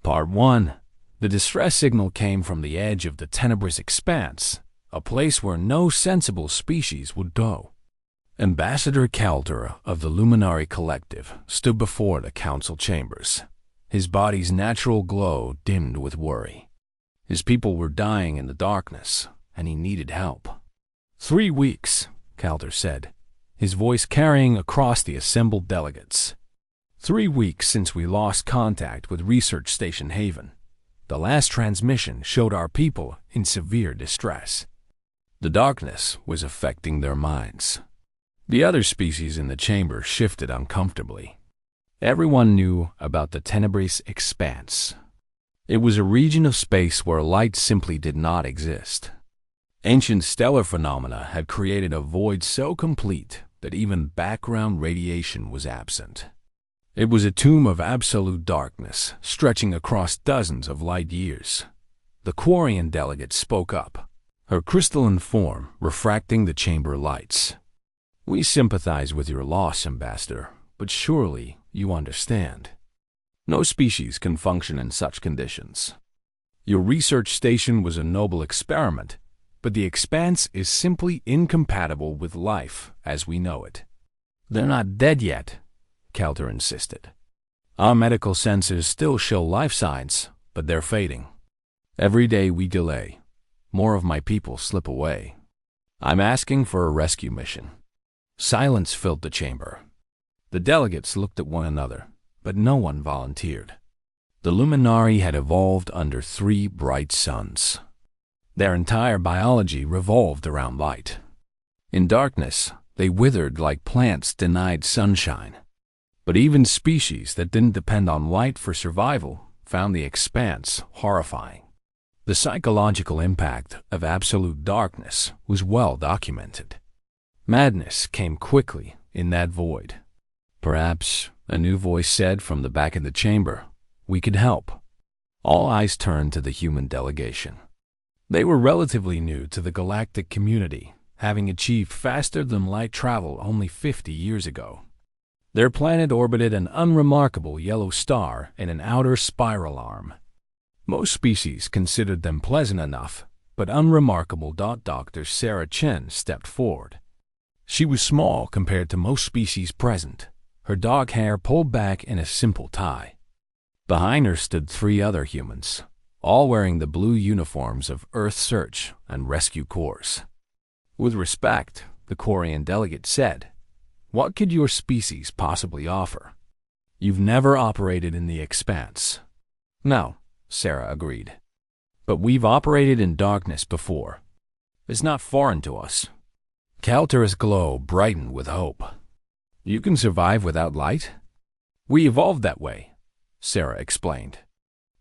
Part 1. The distress signal came from the edge of the tenebrous expanse, a place where no sensible species would go. Ambassador Calder of the Luminary Collective stood before the council chambers, his body's natural glow dimmed with worry. His people were dying in the darkness, and he needed help. 3 weeks, Calder said, his voice carrying across the assembled delegates. 3 weeks since we lost contact with Research Station Haven. The last transmission showed our people in severe distress. The darkness was affecting their minds. The other species in the chamber shifted uncomfortably. Everyone knew about the tenebrous expanse. It was a region of space where light simply did not exist. Ancient stellar phenomena had created a void so complete that even background radiation was absent. It was a tomb of absolute darkness, stretching across dozens of light years. The Quarian delegate spoke up, her crystalline form refracting the chamber lights. "We sympathize with your loss, Ambassador, but surely you understand. No species can function in such conditions. Your research station was a noble experiment, but the expanse is simply incompatible with life as we know it." "They're not dead yet," Calder insisted. "Our medical sensors still show life signs, but they're fading. Every day we delay, more of my people slip away. I'm asking for a rescue mission." Silence filled the chamber. The delegates looked at one another, but no one volunteered. The Luminari had evolved under 3 bright suns. Their entire biology revolved around light. In darkness, they withered like plants denied sunshine. But even species that didn't depend on light for survival found the expanse horrifying. The psychological impact of absolute darkness was well documented. Madness came quickly in that void. "Perhaps," a new voice said from the back of the chamber, "we could help." All eyes turned to the human delegation. They were relatively new to the galactic community, having achieved faster-than-light travel only 50 years ago. Their planet orbited an unremarkable yellow star in an outer spiral arm. Most species considered them pleasant enough, but unremarkable. Dr. Sarah Chen stepped forward. She was small compared to most species present, her dark hair pulled back in a simple tie. Behind her stood 3 other humans, all wearing the blue uniforms of Earth Search and Rescue Corps. "With respect," the Quarian delegate said, "what could your species possibly offer? You've never operated in the expanse." "No," Sarah agreed. "But we've operated in darkness before. It's not foreign to us." Calder's glow brightened with hope. "You can survive without light?" "We evolved that way," Sarah explained.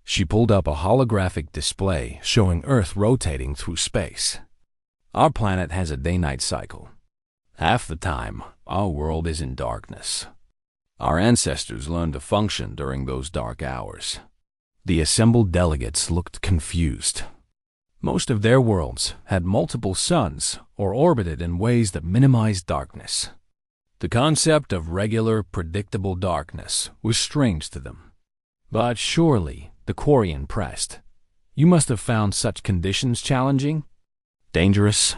She pulled up a holographic display showing Earth rotating through space. "Our planet has a day-night cycle. Half the time, our world is in darkness. Our ancestors learned to function during those dark hours." The assembled delegates looked confused. Most of their worlds had multiple suns or orbited in ways that minimized darkness. The concept of regular, predictable darkness was strange to them. "But surely," the Quarian pressed, "you must have found such conditions challenging?" "Dangerous?"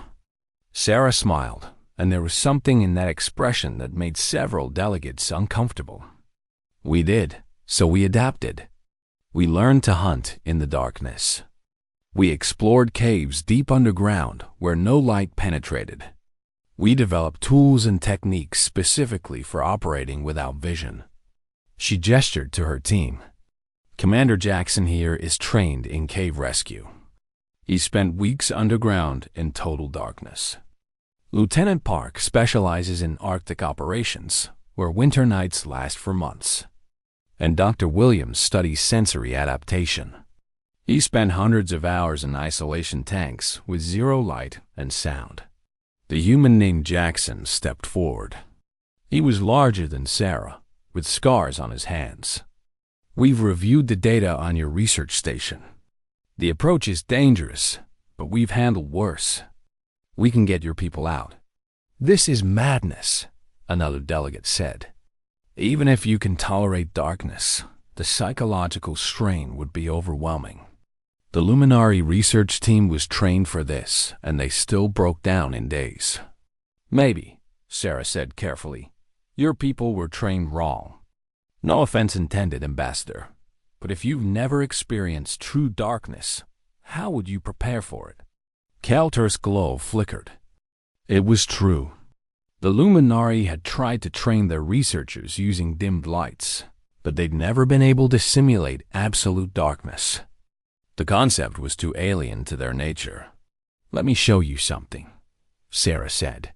Sarah smiled, and there was something in that expression that made several delegates uncomfortable. "We did, so we adapted. We learned to hunt in the darkness. We explored caves deep underground where no light penetrated. We developed tools and techniques specifically for operating without vision." She gestured to her team. "Commander Jackson here is trained in cave rescue. He spent weeks underground in total darkness. Lieutenant Park specializes in Arctic operations, where winter nights last for months. And Dr. Williams studies sensory adaptation. He spent hundreds of hours in isolation tanks with 0 light and sound." The human named Jackson stepped forward. He was larger than Sarah, with scars on his hands. "We've reviewed the data on your research station. The approach is dangerous, but we've handled worse. We can get your people out." "This is madness," another delegate said. "Even if you can tolerate darkness, the psychological strain would be overwhelming. The Luminari research team was trained for this, and they still broke down in days. Maybe, Sarah said carefully, your people were trained wrong. No offense intended, Ambassador, but if you've never experienced true darkness, how would you prepare for it? Kaltur's glow flickered. It was true. The Luminari had tried to train their researchers using dimmed lights, but they'd never been able to simulate absolute darkness. The concept was too alien to their nature. Let me show you something, Sarah said.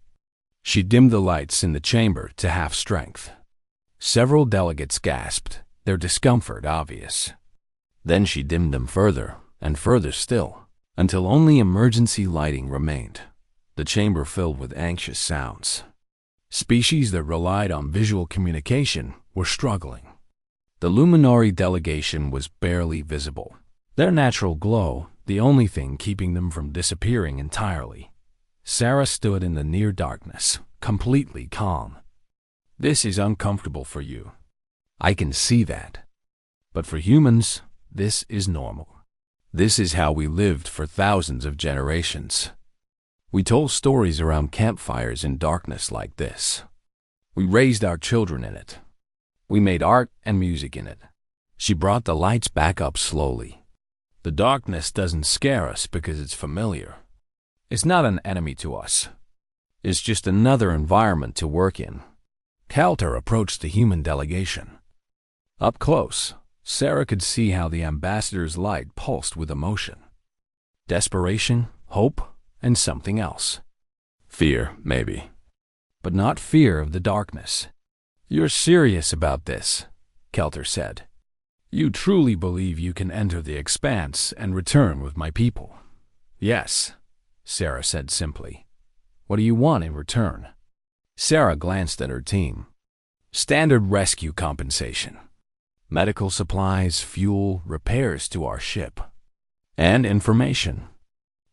She dimmed the lights in the chamber to half strength. Several delegates gasped, their discomfort obvious. Then she dimmed them further, and further still, until only emergency lighting remained. The chamber filled with anxious sounds. Species that relied on visual communication were struggling. The Luminari delegation was barely visible. Their natural glow, the only thing keeping them from disappearing entirely. Sarah stood in the near darkness, completely calm. This is uncomfortable for you. I can see that. But for humans, this is normal. This is how we lived for thousands of generations. We told stories around campfires in darkness like this. We raised our children in it. We made art and music in it. She brought the lights back up slowly. The darkness doesn't scare us because it's familiar. It's not an enemy to us. It's just another environment to work in. Kaltur approached the human delegation. Up close, Sarah could see how the ambassador's light pulsed with emotion. Desperation, hope, and something else. Fear, maybe. But not fear of the darkness. You're serious about this, Kaltur said. You truly believe you can enter the expanse and return with my people? Yes, Sarah said simply. What do you want in return? Sarah glanced at her team. Standard rescue compensation. Medical supplies, fuel, repairs to our ship. And information.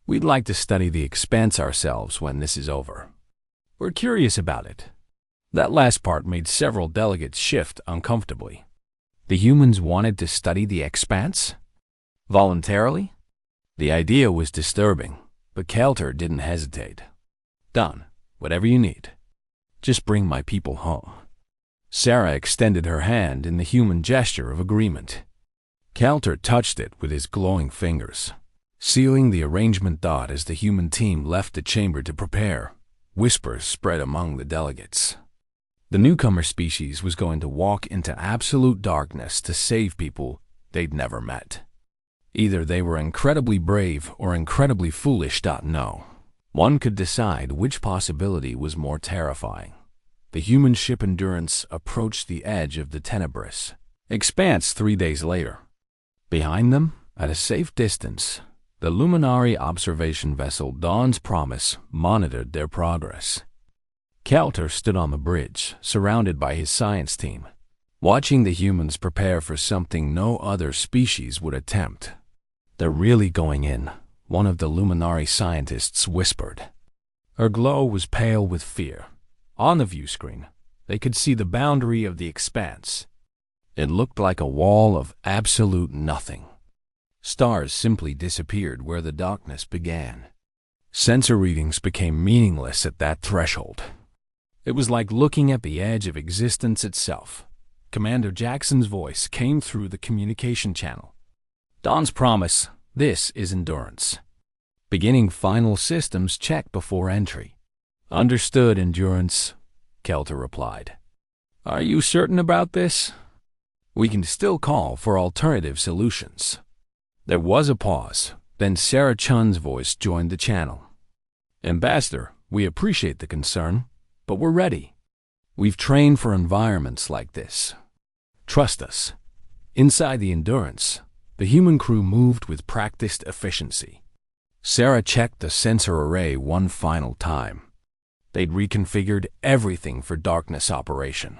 We'd like to study the expanse ourselves when this is over. We're curious about it. That last part made several delegates shift uncomfortably. The humans wanted to study the expanse? Voluntarily? The idea was disturbing, but Kaltur didn't hesitate. Done. Whatever you need. Just bring my people home. Sarah extended her hand in the human gesture of agreement. Kaltur touched it with his glowing fingers, sealing the arrangement dot as the human team left the chamber to prepare. Whispers spread among the delegates. The newcomer species was going to walk into absolute darkness to save people they'd never met. Either they were incredibly brave or incredibly foolish. No. One could decide which possibility was more terrifying. The human ship Endurance approached the edge of the tenebrous expanse 3 days later. Behind them, at a safe distance, the Luminari observation vessel Dawn's Promise monitored their progress. Kaltur stood on the bridge, surrounded by his science team, watching the humans prepare for something no other species would attempt. They're really going in, one of the Luminari scientists whispered. Her glow was pale with fear. On the view screen, they could see the boundary of the expanse. It looked like a wall of absolute nothing. Stars simply disappeared where the darkness began. Sensor readings became meaningless at that threshold. It was like looking at the edge of existence itself. Commander Jackson's voice came through the communication channel. Dawn's Promise, this is Endurance. Beginning final systems check before entry. Understood, Endurance, Kaltur replied. Are you certain about this? We can still call for alternative solutions. There was a pause, then Sarah Chun's voice joined the channel. Ambassador, we appreciate the concern, but we're ready. We've trained for environments like this. Trust us. Inside the Endurance, the human crew moved with practiced efficiency. Sarah checked the sensor array one final time. They'd reconfigured everything for darkness operation.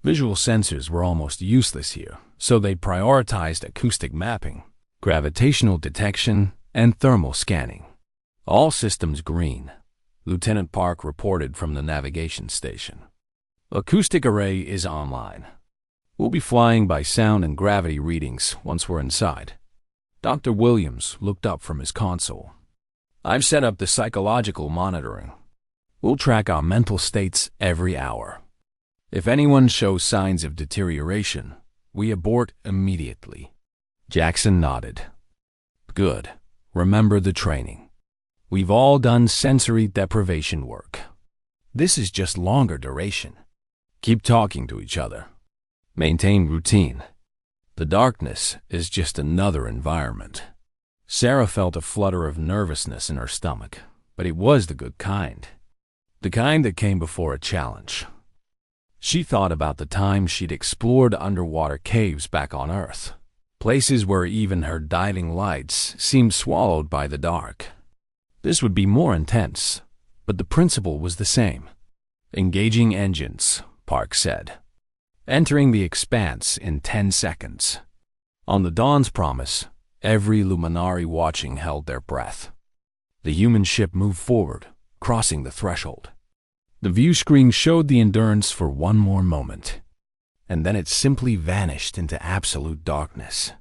Visual sensors were almost useless here, so they prioritized acoustic mapping, gravitational detection, and thermal scanning. All systems green, Lieutenant Park reported from the navigation station. Acoustic array is online. We'll be flying by sound and gravity readings once we're inside. Dr. Williams looked up from his console. I've set up the psychological monitoring. We'll track our mental states every hour. If anyone shows signs of deterioration, we abort immediately. Jackson nodded. Good. Remember the training. We've all done sensory deprivation work. This is just longer duration. Keep talking to each other. Maintain routine. The darkness is just another environment. Sarah felt a flutter of nervousness in her stomach, but it was the good kind. The kind that came before a challenge. She thought about the time she'd explored underwater caves back on Earth, places where even her diving lights seemed swallowed by the dark. This would be more intense, but the principle was the same. Engaging engines, Park said. Entering the expanse in 10 seconds. On the Dawn's promise, every luminary watching held their breath. The human ship moved forward, crossing the threshold. The view screen showed the Endurance for one more moment, and then it simply vanished into absolute darkness.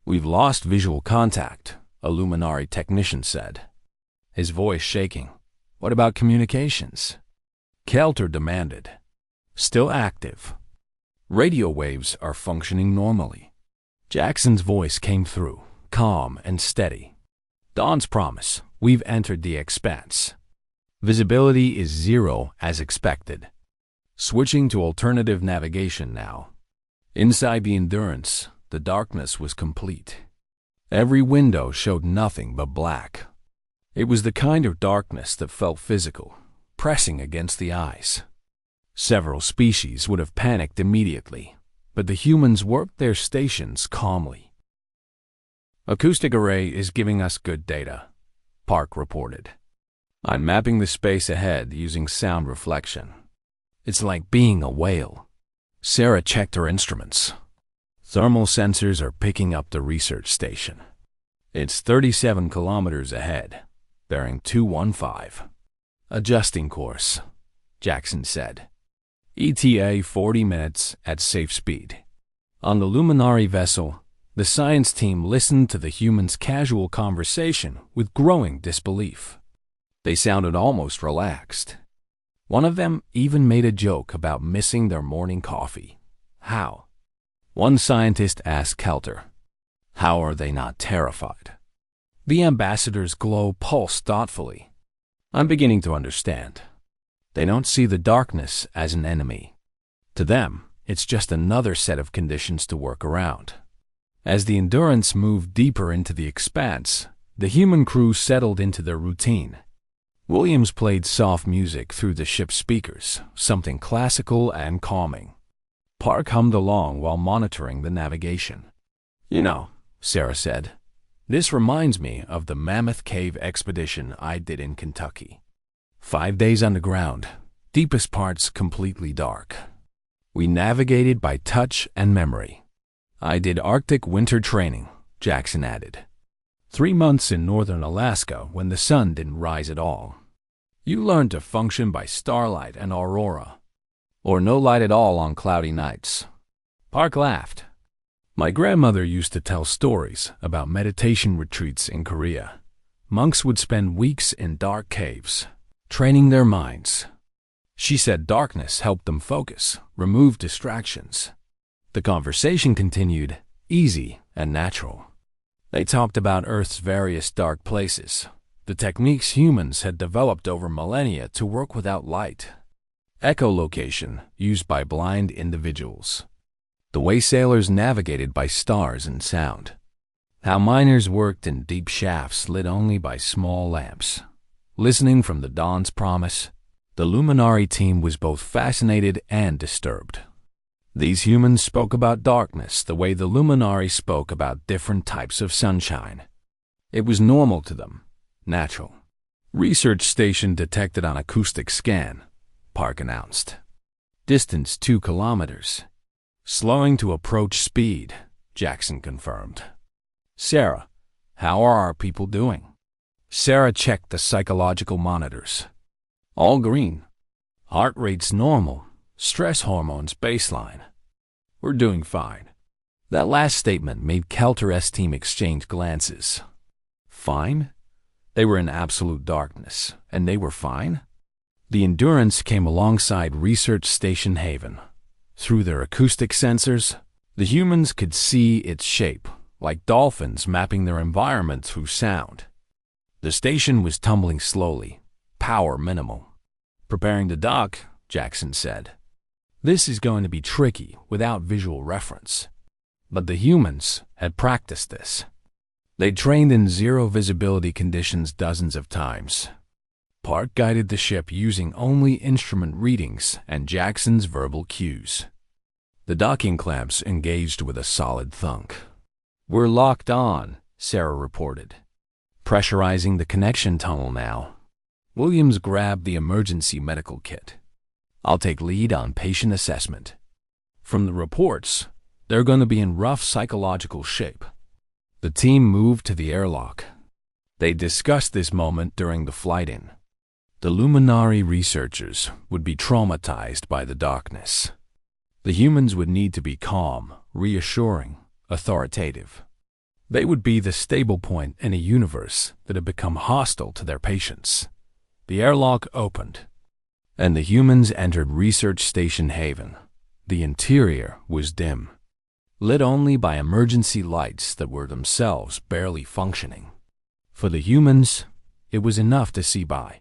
We've lost visual contact, a luminary technician said, his voice shaking. What about communications? Kelter demanded. Still active. Radio waves are functioning normally. Jackson's voice came through, calm and steady. Dawn's promise, we've entered the expanse. Visibility is 0 as expected. Switching to alternative navigation now. Inside the Endurance, the darkness was complete. Every window showed nothing but black. It was the kind of darkness that felt physical, pressing against the eyes. Several species would have panicked immediately, but the humans worked their stations calmly. Acoustic array is giving us good data, Park reported. I'm mapping the space ahead using sound reflection. It's like being a whale. Sarah checked her instruments. Thermal sensors are picking up the research station. It's 37 kilometers ahead, bearing 215. Adjusting course, Jackson said. ETA 40 minutes at safe speed. On the luminary vessel, the science team listened to the humans' casual conversation with growing disbelief. They sounded almost relaxed. One of them even made a joke about missing their morning coffee. How? One scientist asked Kelter. How are they not terrified? The ambassador's glow pulsed thoughtfully. I'm beginning to understand. They don't see the darkness as an enemy. To them, it's just another set of conditions to work around. As the Endurance moved deeper into the expanse, the human crew settled into their routine. Williams played soft music through the ship's speakers, something classical and calming. Park hummed along while monitoring the navigation. You know, Sarah said, this reminds me of the Mammoth Cave expedition I did in Kentucky. 5 days underground, deepest parts completely dark. We navigated by touch and memory. I did Arctic winter training, Jackson added. 3 months in northern Alaska when the sun didn't rise at all. You learned to function by starlight and aurora, or no light at all on cloudy nights. Park laughed. My grandmother used to tell stories about meditation retreats in Korea. Monks would spend weeks in dark caves, training their minds. She said darkness helped them focus, remove distractions. The conversation continued, easy and natural. They talked about Earth's various dark places, the techniques humans had developed over millennia to work without light, echolocation used by blind individuals, the way sailors navigated by stars and sound, how miners worked in deep shafts lit only by small lamps. Listening from the Dawn's promise, the luminary team was both fascinated and disturbed. These humans spoke about darkness the way the luminari spoke about different types of sunshine. It was normal to them, natural. Research station detected on acoustic scan, Park announced. Distance 2 kilometers. Slowing to approach speed, Jackson confirmed. Sarah, how are our people doing? Sarah checked the psychological monitors. All green. Heart rate's normal. Stress hormones baseline. We're doing fine." That last statement made Kelter's team exchange glances. Fine? They were in absolute darkness, and they were fine? The Endurance came alongside Research Station Haven. Through their acoustic sensors, the humans could see its shape, like dolphins mapping their environment through sound. The station was tumbling slowly, power minimal. "Preparing to dock," Jackson said. "This is going to be tricky without visual reference." But the humans had practiced this. They trained in zero visibility conditions dozens of times. Park guided the ship using only instrument readings and Jackson's verbal cues. The docking clamps engaged with a solid thunk. "We're locked on," Sarah reported. "Pressurizing the connection tunnel now." Williams grabbed the emergency medical kit. "I'll take lead on patient assessment." From the reports, they're going to be in rough psychological shape. The team moved to the airlock. They discussed this moment during the flight-in. The Luminari researchers would be traumatized by the darkness. The humans would need to be calm, reassuring, authoritative. They would be the stable point in a universe that had become hostile to their patients. The airlock opened, and the humans entered Research Station Haven. The interior was dim, lit only by emergency lights that were themselves barely functioning. For the humans, it was enough to see by.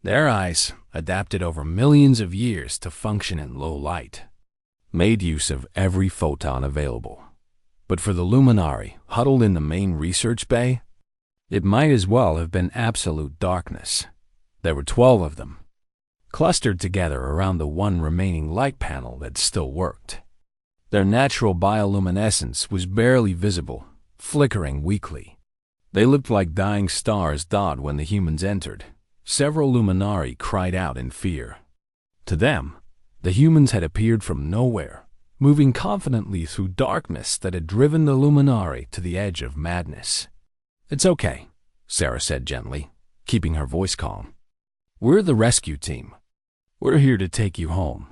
Their eyes, adapted over millions of years to function in low light, made use of every photon available. But for the Luminari, huddled in the main research bay, it might as well have been absolute darkness. There were 12 of them, clustered together around the one remaining light panel that still worked. Their natural bioluminescence was barely visible, flickering weakly. They looked like dying stars when the humans entered. Several Luminari cried out in fear. To them, the humans had appeared from nowhere, moving confidently through darkness that had driven the Luminari to the edge of madness. "It's okay," Sarah said gently, keeping her voice calm. "We're the rescue team. We're here to take you home."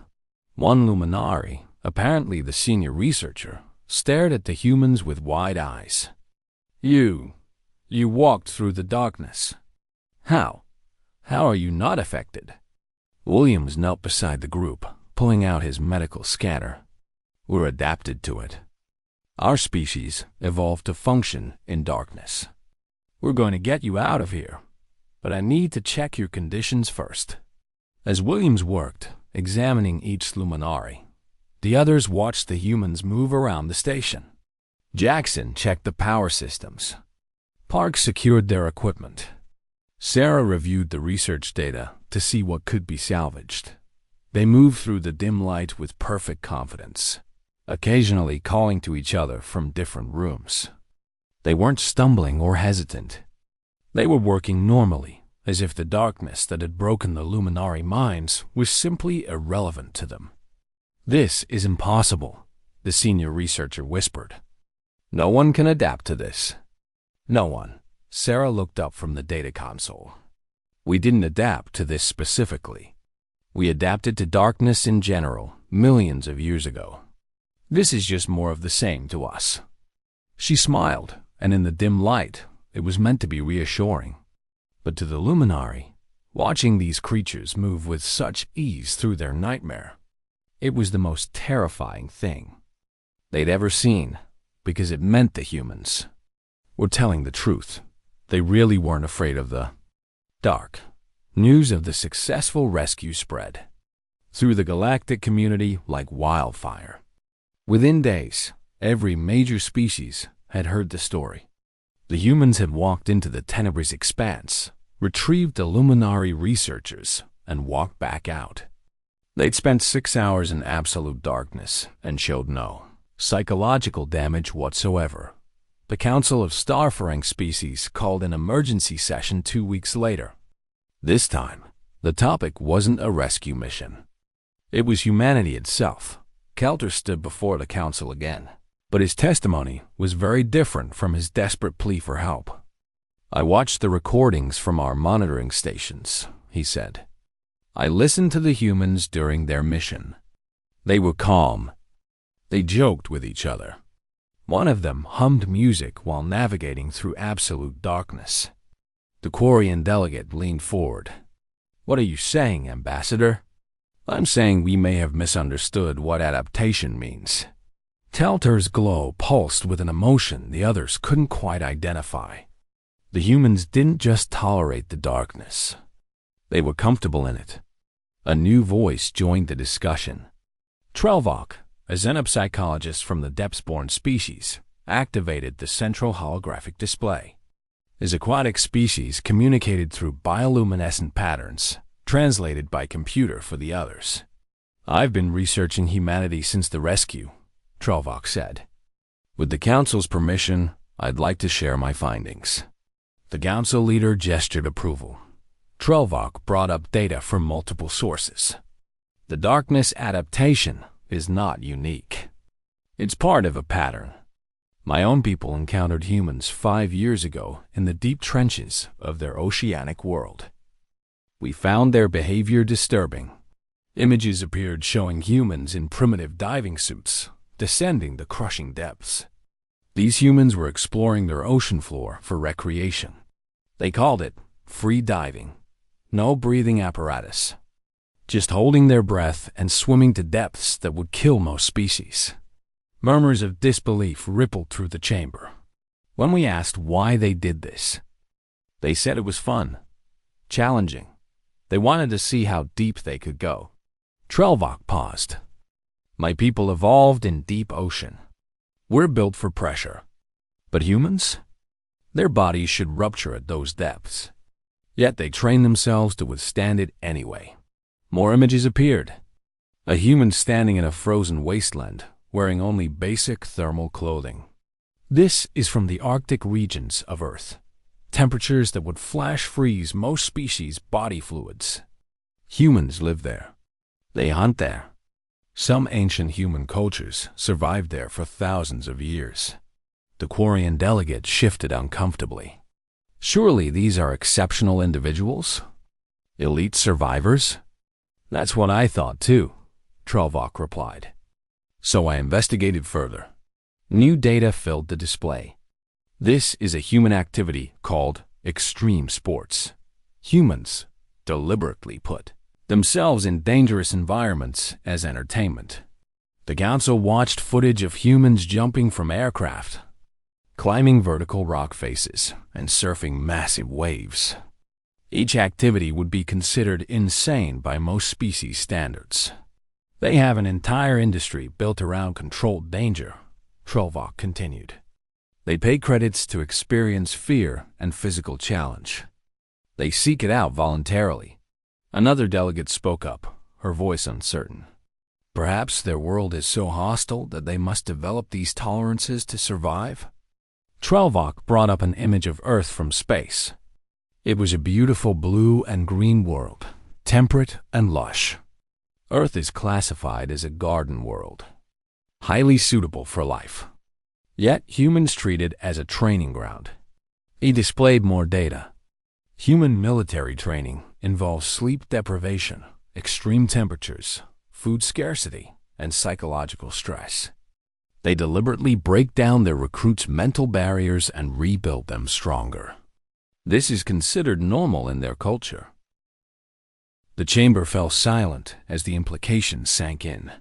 One Luminari, apparently the senior researcher, stared at the humans with wide eyes. You walked through the darkness. How? How are you not affected?" Williams knelt beside the group, pulling out his medical scanner. "We're adapted to it. Our species evolved to function in darkness. We're going to get you out of here, but I need to check your conditions first." As Williams worked, examining each Luminari, the others watched the humans move around the station. Jackson checked the power systems. Park secured their equipment. Sarah reviewed the research data to see what could be salvaged. They moved through the dim light with perfect confidence, occasionally calling to each other from different rooms. They weren't stumbling or hesitant. They were working normally, as if the darkness that had broken the Luminari minds was simply irrelevant to them. "This is impossible," the senior researcher whispered. "No one can adapt to this." "No one." Sarah looked up from the data console. "We didn't adapt to this specifically. We adapted to darkness in general millions of years ago. This is just more of the same to us." She smiled, and in the dim light, it was meant to be reassuring. But to the Luminari, watching these creatures move with such ease through their nightmare, it was the most terrifying thing they'd ever seen, because it meant the humans were telling the truth. They really weren't afraid of the dark. News of the successful rescue spread through the galactic community like wildfire. Within days, every major species had heard the story. The humans had walked into the tenebrous expanse, retrieved the Luminari researchers, and walked back out. They'd spent 6 hours in absolute darkness and showed no psychological damage whatsoever. The Council of Starfaring Species called an emergency session 2 weeks later. This time, the topic wasn't a rescue mission. It was humanity itself. Kelter stood before the council again, but his testimony was very different from his desperate plea for help. "I watched the recordings from our monitoring stations," he said. "I listened to the humans during their mission. They were calm, They joked with each other. One of them hummed music while navigating through absolute darkness. The Quarian delegate leaned forward. "What are you saying, Ambassador?" "I'm saying we may have misunderstood what adaptation means." Talter's glow pulsed with an emotion the others couldn't quite identify. The humans didn't just tolerate the darkness. They were comfortable in it. A new voice joined the discussion. Trelvok, a xenopsychologist from the depths-born species, activated the central holographic display. His aquatic species communicated through bioluminescent patterns, translated by computer for the others. "I've been researching humanity since the rescue," Trelvok said. "With the Council's permission, I'd like to share my findings." The Council leader gestured approval. Trelvok brought up data from multiple sources. The darkness adaptation is not unique. It's part of a pattern. My own people encountered humans 5 years ago in the deep trenches of their oceanic world. We found their behavior disturbing. Images appeared showing humans in primitive diving suits, descending the crushing depths. These humans were exploring their ocean floor for recreation. They called it free diving. No breathing apparatus. Just holding their breath and swimming to depths that would kill most species. Murmurs of disbelief rippled through the chamber. When we asked why they did this, they said it was fun, challenging. They wanted to see how deep they could go. Trelvok paused. "My people evolved in deep ocean. We're built for pressure. But humans? Their bodies should rupture at those depths. Yet they train themselves to withstand it anyway." More images appeared. A human standing in a frozen wasteland, wearing only basic thermal clothing. This is from the Arctic regions of Earth. Temperatures that would flash freeze most species' body fluids. Humans live there. They hunt there. Some ancient human cultures survived there for thousands of years. The Quarian delegate shifted uncomfortably. "Surely these are exceptional individuals? Elite survivors?" "That's what I thought too," Trelvok replied. So I investigated further. New data filled the display. This is a human activity called extreme sports. Humans deliberately put themselves in dangerous environments as entertainment. The Council watched footage of humans jumping from aircraft, climbing vertical rock faces, and surfing massive waves. Each activity would be considered insane by most species standards. "They have an entire industry built around controlled danger," Trelvok continued. "They pay credits to experience fear and physical challenge. They seek it out voluntarily." Another delegate spoke up, her voice uncertain. "Perhaps their world is so hostile that they must develop these tolerances to survive?" Trelvok brought up an image of Earth from space. It was a beautiful blue and green world, temperate and lush. Earth is classified as a garden world, highly suitable for life. Yet humans treat it as a training ground. He displayed more data. Human military training involves sleep deprivation, extreme temperatures, food scarcity, and psychological stress. They deliberately break down their recruits' mental barriers and rebuild them stronger. This is considered normal in their culture. The chamber fell silent as the implications sank in.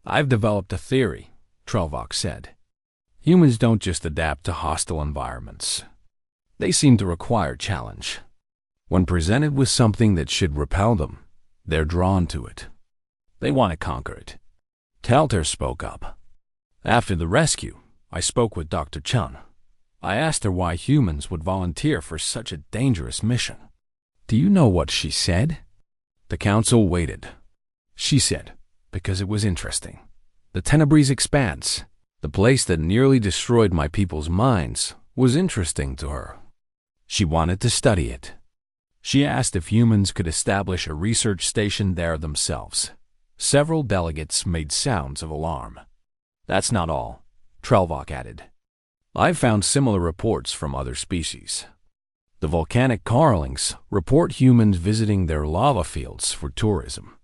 "I've developed a theory," Trelvok said. "Humans don't just adapt to hostile environments. They seem to require challenge. When presented with something that should repel them, they're drawn to it. They want to conquer it." Talter spoke up. "After the rescue, I spoke with Dr. Chun. I asked her why humans would volunteer for such a dangerous mission. Do you know what she said?" The Council waited. She said, "Because it was interesting. The Tenebrese Expanse, the place that nearly destroyed my people's minds, was interesting to her. She wanted to study it. She asked if humans could establish a research station there themselves." Several delegates made sounds of alarm. "That's not all," Trelvok added. "I've found similar reports from other species. The volcanic Carlings report humans visiting their lava fields for tourism.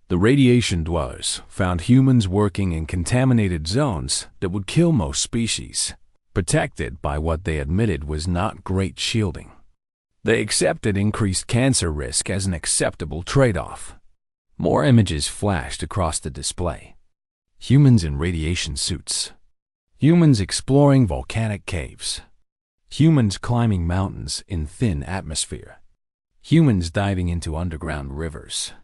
The The radiation dwellers found humans working in contaminated zones that would kill most species, protected by what they admitted was not great shielding. They accepted increased cancer risk as an acceptable trade-off. More images flashed across the display. Humans in radiation suits. Humans exploring volcanic caves. Humans climbing mountains in thin atmosphere. Humans diving into underground rivers.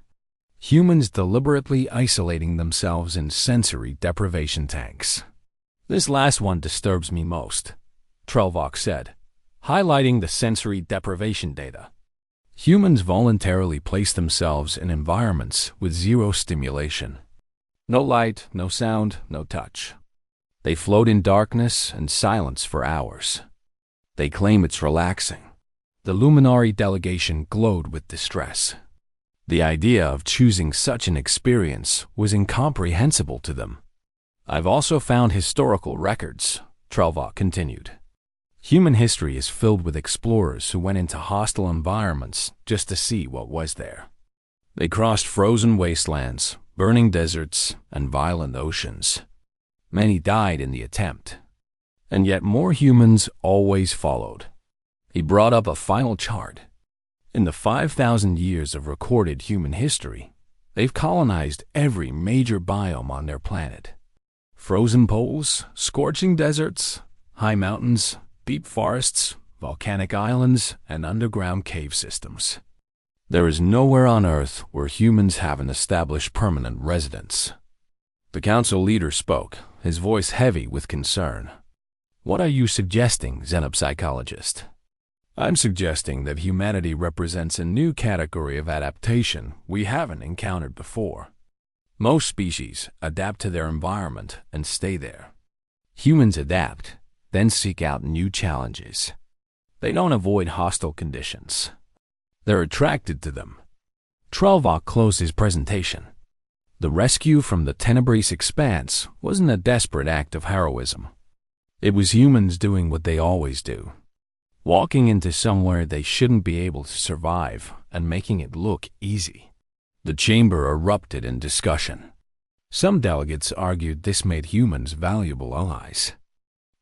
Humans deliberately isolating themselves in sensory deprivation tanks. This last one disturbs me most, Trelvok said, highlighting the sensory deprivation data. Humans voluntarily place themselves in environments with zero stimulation. No light, no sound, no touch. They float in darkness and silence for hours. They claim it's relaxing. The Luminary delegation glowed with distress. The idea of choosing such an experience was incomprehensible to them. I've also found historical records, Trelvok continued. Human history is filled with explorers who went into hostile environments just to see what was there. They crossed frozen wastelands, burning deserts, and violent oceans. Many died in the attempt. And yet more humans always followed. He brought up a final chart. In the 5,000 years of recorded human history, they've colonized every major biome on their planet. Frozen poles, scorching deserts, high mountains, deep forests, volcanic islands, and underground cave systems. There is nowhere on Earth where humans have an established permanent residence. The council leader spoke, his voice heavy with concern. What are you suggesting, xenopsychologist? I'm suggesting that humanity represents a new category of adaptation we haven't encountered before. Most species adapt to their environment and stay there. Humans adapt, then seek out new challenges. They don't avoid hostile conditions. They're attracted to them. Trelvok closed his presentation. The rescue from the tenebrous expanse wasn't a desperate act of heroism. It was humans doing what they always do. Walking into somewhere they shouldn't be able to survive and making it look easy. The chamber erupted in discussion. Some delegates argued this made humans valuable allies.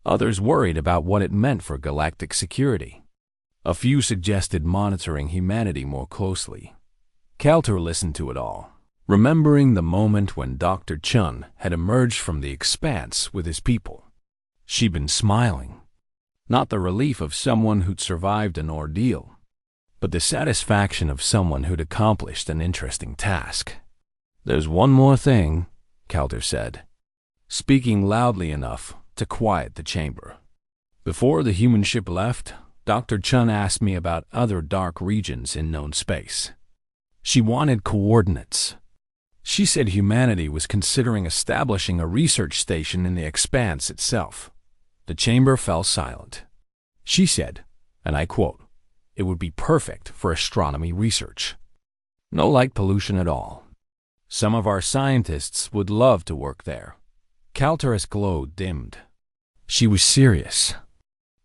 Others worried about what it meant for galactic security. A few suggested monitoring humanity more closely. Kalter listened to it all, remembering the moment when Dr. Chun had emerged from the expanse with his people. She'd been smiling. Not the relief of someone who'd survived an ordeal, but the satisfaction of someone who'd accomplished an interesting task. There's one more thing, Kalter said, speaking loudly enough to quiet the chamber. Before the human ship left, Dr. Chun asked me about other dark regions in known space. She wanted coordinates. She said humanity was considering establishing a research station in the expanse itself. The chamber fell silent. She said, and I quote, "It would be perfect for astronomy research. No light pollution at all. Some of our scientists would love to work there." Kalter's glow dimmed. She was serious.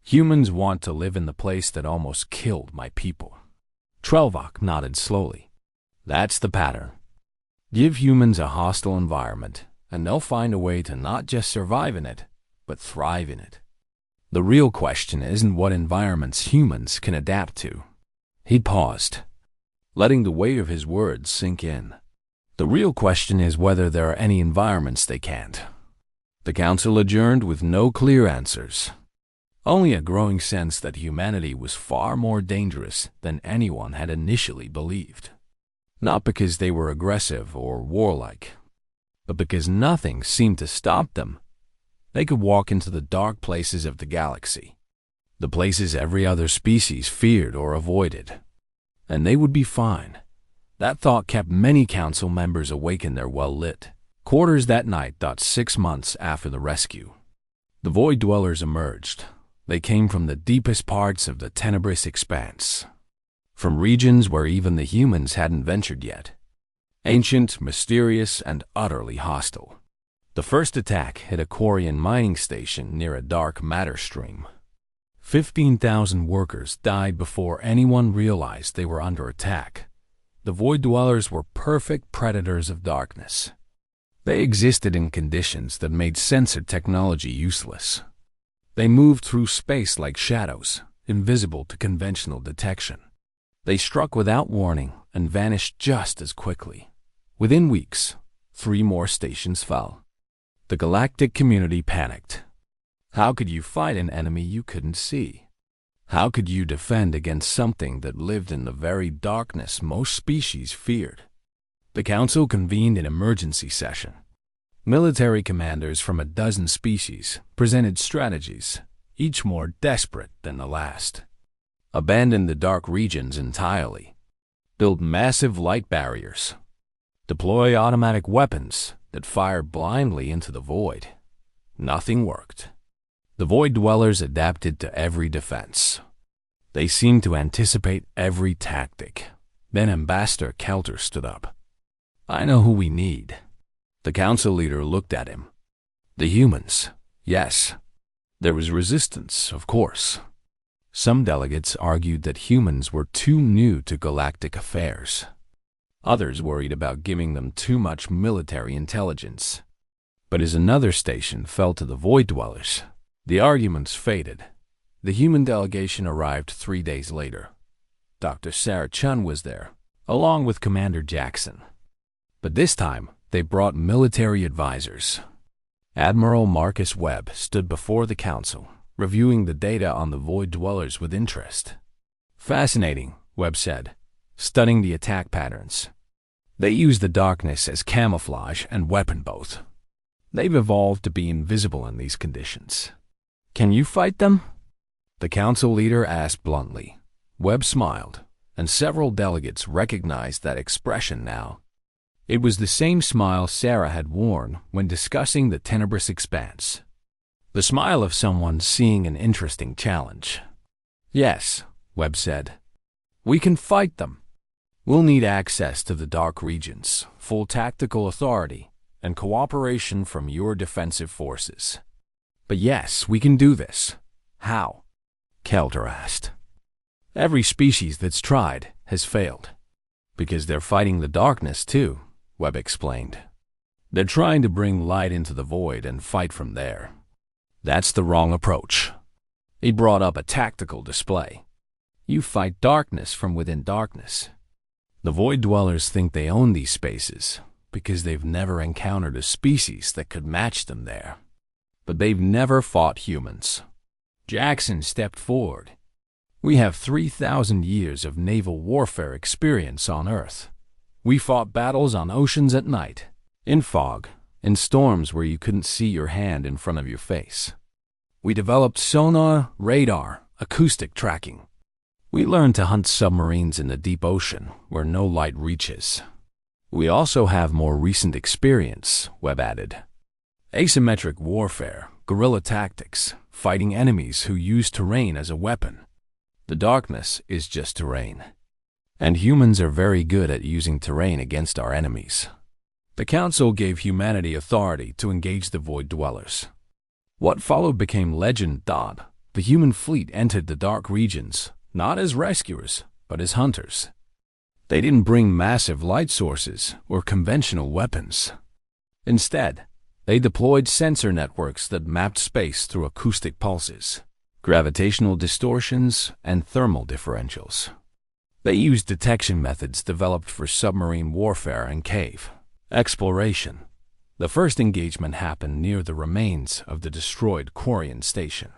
Humans want to live in the place that almost killed my people. Trelvok nodded slowly. That's the pattern. Give humans a hostile environment, and they'll find a way to not just survive in it, but thrive in it. The real question isn't what environments humans can adapt to. He paused, letting the weight of his words sink in. The real question is whether there are any environments they can't. The council adjourned with no clear answers. Only a growing sense that humanity was far more dangerous than anyone had initially believed. Not because they were aggressive or warlike, but because nothing seemed to stop them. They could walk into the dark places of the galaxy, the places every other species feared or avoided, and they would be fine. That thought kept many council members awake in their well-lit quarters that night. 6 months after the rescue, the Void Dwellers emerged. They came from the deepest parts of the tenebrous expanse, from regions where even the humans hadn't ventured yet. Ancient, mysterious, and utterly hostile. The first attack hit a Quarian mining station near a dark matter stream. 15,000 workers died before anyone realized they were under attack. the Void Dwellers were perfect predators of darkness. They existed in conditions that made sensor technology useless. They moved through space like shadows, invisible to conventional detection. They struck without warning and vanished just as quickly. Within weeks, 3 more stations fell. The galactic community panicked. How could you fight an enemy you couldn't see? How could you defend against something that lived in the very darkness most species feared? The Council convened an emergency session. Military commanders from a dozen species presented strategies, each more desperate than the last. Abandon the dark regions entirely. Build massive light barriers. Deploy automatic weapons that fire blindly into the void. Nothing worked. The Void Dwellers adapted to every defense. They seemed to anticipate every tactic. Then Ambassador Kelter stood up. "I know who we need." The council leader looked at him. "The humans, yes." There was resistance, of course. Some delegates argued that humans were too new to galactic affairs. Others worried about giving them too much military intelligence. But as another station fell to the Void Dwellers, the arguments faded. The human delegation arrived 3 days later. Dr. Sarah Chun was there, along with Commander Jackson. But this time, they brought military advisors. Admiral Marcus Webb stood before the council, reviewing the data on the Void Dwellers with interest. "Fascinating," Webb said, studying the attack patterns. "They use the darkness as camouflage and weapon both. They've evolved to be invisible in these conditions. Can you fight them?" The council leader asked bluntly. Webb smiled, and several delegates recognized that expression now. It was the same smile Sarah had worn when discussing the tenebrous expanse. The smile of someone seeing an interesting challenge. "Yes," Webb said. "We can fight them. We'll need access to the dark regions, full tactical authority, and cooperation from your defensive forces. But yes, we can do this. How?" Kelter asked. "Every species that's tried has failed. Because they're fighting the darkness too," Webb explained. "They're trying to bring light into the void and fight from there. That's the wrong approach." He brought up a tactical display. "You fight darkness from within darkness." The Void Dwellers think they own these spaces because they've never encountered a species that could match them there. But they've never fought humans. Jackson stepped forward. "We have 3,000 years of naval warfare experience on Earth. We fought battles on oceans at night, in fog, in storms where you couldn't see your hand in front of your face. We developed sonar, radar, acoustic tracking. We learned to hunt submarines in the deep ocean where no light reaches. We also have more recent experience," Webb added. "Asymmetric warfare, guerrilla tactics, fighting enemies who use terrain as a weapon. The darkness is just terrain. And humans are very good at using terrain against our enemies." The council gave humanity authority to engage the Void Dwellers. What followed became legend. The human fleet entered the dark regions, not as rescuers, but as hunters. They didn't bring massive light sources or conventional weapons. Instead, they deployed sensor networks that mapped space through acoustic pulses, gravitational distortions, and thermal differentials. They used detection methods developed for submarine warfare and cave exploration. The first engagement happened near the remains of the destroyed Quarian station.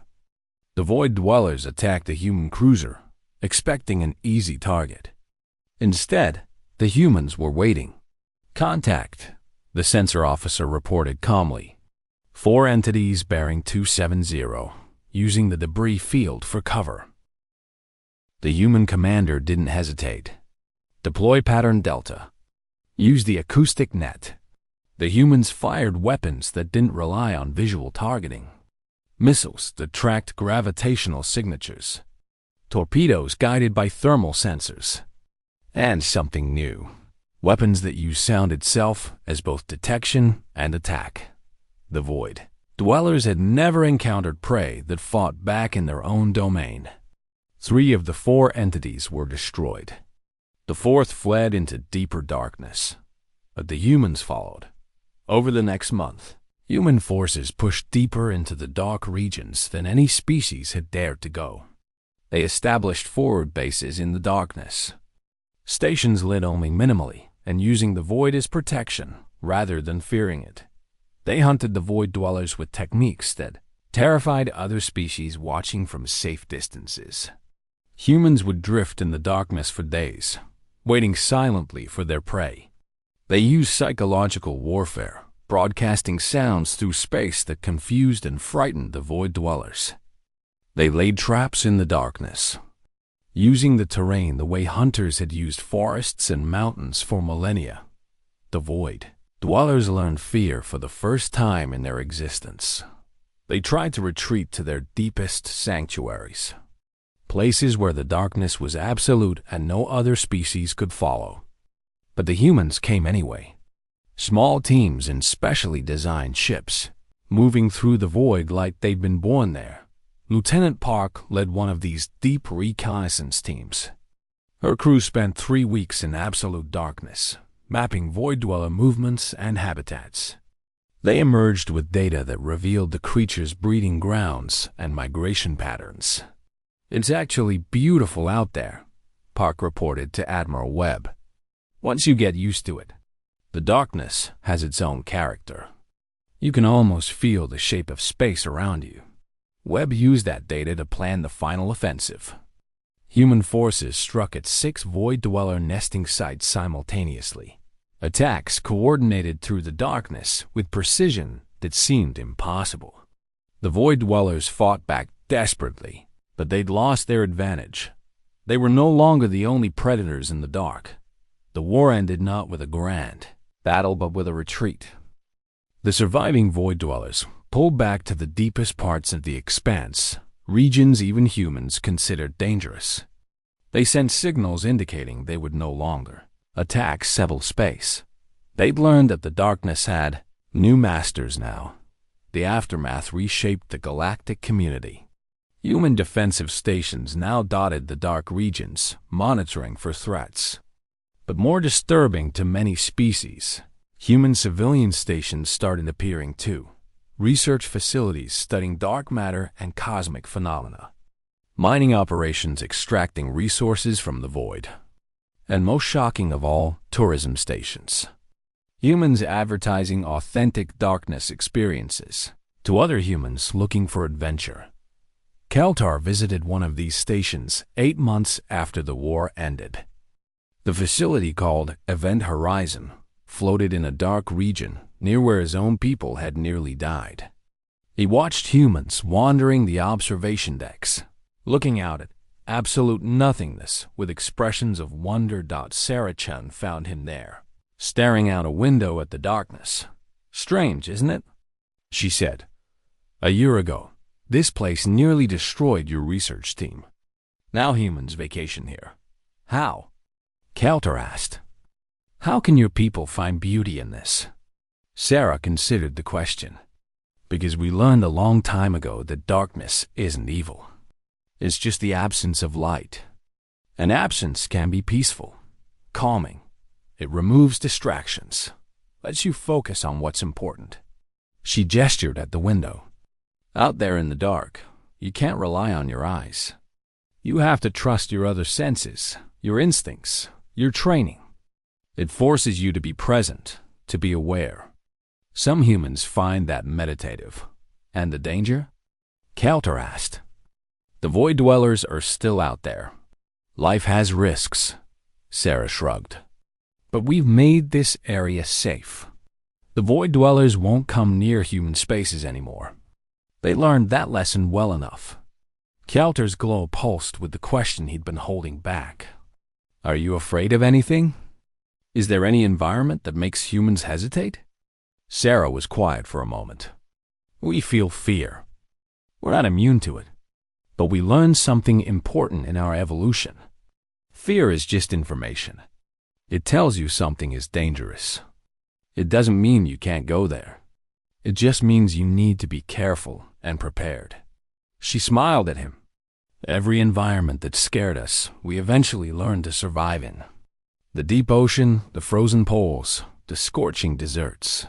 The Void Dwellers attacked the human cruiser, expecting an easy target. Instead, the humans were waiting. "Contact," the sensor officer reported calmly. 4 entities bearing 270, using the debris field for cover. The human commander didn't hesitate. "Deploy pattern Delta. Use the acoustic net." The humans fired weapons that didn't rely on visual targeting. Missiles that tracked gravitational signatures. Torpedoes guided by thermal sensors. And something new. Weapons that use sound itself as both detection and attack. The Void Dwellers had never encountered prey that fought back in their own domain. 3 of the 4 entities were destroyed. The fourth fled into deeper darkness, but the humans followed. Over the next month, human forces pushed deeper into the dark regions than any species had dared to go. They established forward bases in the darkness, stations lit only minimally and using the void as protection rather than fearing it. They hunted the void dwellers with techniques that terrified other species watching from safe distances. Humans would drift in the darkness for days, waiting silently for their prey. They used psychological warfare, broadcasting sounds through space that confused and frightened the void dwellers. They laid traps in the darkness, using the terrain the way hunters had used forests and mountains for millennia. The void dwellers learned fear for the first time in their existence. They tried to retreat to their deepest sanctuaries, places where the darkness was absolute and no other species could follow. But the humans came anyway. Small teams in specially designed ships, moving through the void like they'd been born there. Lieutenant Park led one of these deep reconnaissance teams. Her crew spent 3 weeks in absolute darkness, mapping void dweller movements and habitats. They emerged with data that revealed the creatures' breeding grounds and migration patterns. "It's actually beautiful out there," Park reported to Admiral Webb. "Once you get used to it, the darkness has its own character. You can almost feel the shape of space around you." Webb used that data to plan the final offensive. Human forces struck at 6 void dweller nesting sites simultaneously. Attacks coordinated through the darkness with precision that seemed impossible. The void dwellers fought back desperately, but they'd lost their advantage. They were no longer the only predators in the dark. The war ended not with a grand battle, but with a retreat. The surviving void dwellers pulled back to the deepest parts of the expanse, regions even humans considered dangerous. They sent signals indicating they would no longer attack Sebel space. They'd learned that the darkness had new masters now. The aftermath reshaped the galactic community. Human defensive stations now dotted the dark regions, monitoring for threats. But more disturbing to many species, human civilian stations started appearing too. Research facilities studying dark matter and cosmic phenomena. Mining operations extracting resources from the void. And most shocking of all, tourism stations. Humans advertising authentic darkness experiences to other humans looking for adventure. Keltar visited one of these stations 8 months after the war ended. The facility, called Event Horizon, floated in a dark region near where his own people had nearly died. He watched humans wandering the observation decks, looking out at absolute nothingness with expressions of wonder. Sarah-chan found him there, staring out a window at the darkness. "Strange, isn't it?" she said. "A year ago, this place nearly destroyed your research team. Now humans vacation here. How?" Keltar asked. "How can your people find beauty in this?" Sarah considered the question. "Because we learned a long time ago that darkness isn't evil. It's just the absence of light. And absence can be peaceful, calming. It removes distractions, lets you focus on what's important." She gestured at the window. "Out there in the dark, you can't rely on your eyes. You have to trust your other senses, your instincts, your training. It forces you to be present, to be aware. Some humans find that meditative. And the danger?" Keltar asked. "The void dwellers are still out there. Life has risks," Sarah shrugged. "But we've made this area safe. The void dwellers won't come near human spaces anymore. They learned that lesson well enough." Keltar's glow pulsed with the question he'd been holding back. "Are you afraid of anything? Is there any environment that makes humans hesitate?" Sarah was quiet for a moment. "We feel fear. We're not immune to it. But we learned something important in our evolution. Fear is just information. It tells you something is dangerous. It doesn't mean you can't go there. It just means you need to be careful and prepared." She smiled at him. "Every environment that scared us, we eventually learned to survive in. The deep ocean, the frozen poles, the scorching deserts,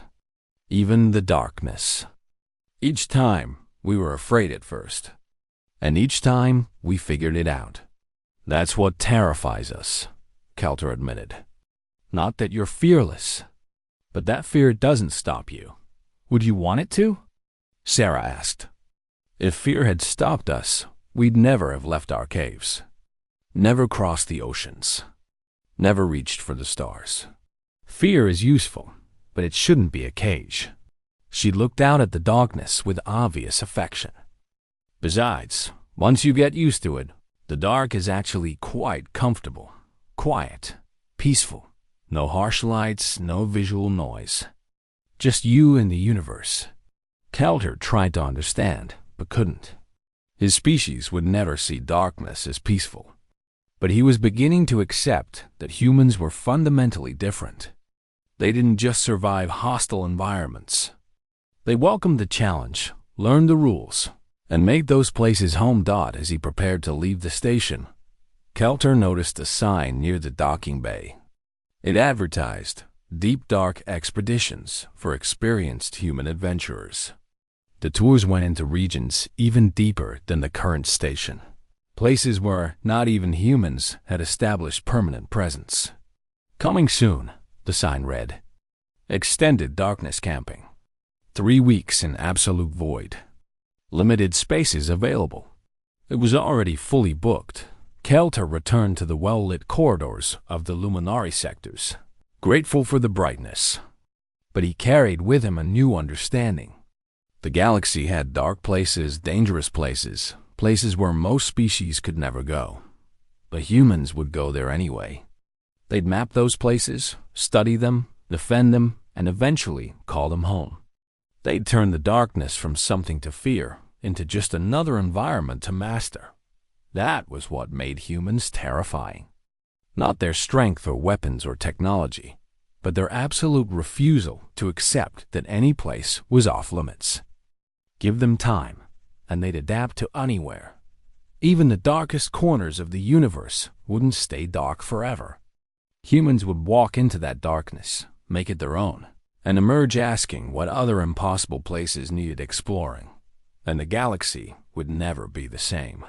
even the darkness. Each time, we were afraid at first. And each time, we figured it out. That's what terrifies us, Kelter admitted. Not that you're fearless, but that fear doesn't stop you. Would you want it to? Sarah asked. If fear had stopped us, we'd never have left our caves. Never crossed the oceans. Never reached for the stars. Fear is useful, but it shouldn't be a cage. She looked out at the darkness with obvious affection. Besides, once you get used to it, the dark is actually quite comfortable, quiet, peaceful. No harsh lights, no visual noise. Just you and the universe. Kelter tried to understand, but couldn't. His species would never see darkness as peaceful. But he was beginning to accept that humans were fundamentally different. They didn't just survive hostile environments. They welcomed the challenge, learned the rules, and made those places home. As he prepared to leave the station, Kelter noticed a sign near the docking bay. It advertised deep dark expeditions for experienced human adventurers. The tours went into regions even deeper than the current station. Places where not even humans had established permanent presence. Coming soon, the sign read. Extended darkness camping. 3 weeks in absolute void. Limited spaces available. It was already fully booked. Kelter returned to the well-lit corridors of the luminary sectors, grateful for the brightness. But he carried with him a new understanding. The galaxy had dark places, dangerous places, places where most species could never go. But humans would go there anyway. They'd map those places, study them, defend them, and eventually call them home. They'd turn the darkness from something to fear into just another environment to master. That was what made humans terrifying. Not their strength or weapons or technology, but their absolute refusal to accept that any place was off limits. Give them time, and they'd adapt to anywhere. Even the darkest corners of the universe wouldn't stay dark forever. Humans would walk into that darkness, make it their own, and emerge asking what other impossible places needed exploring. And the galaxy would never be the same.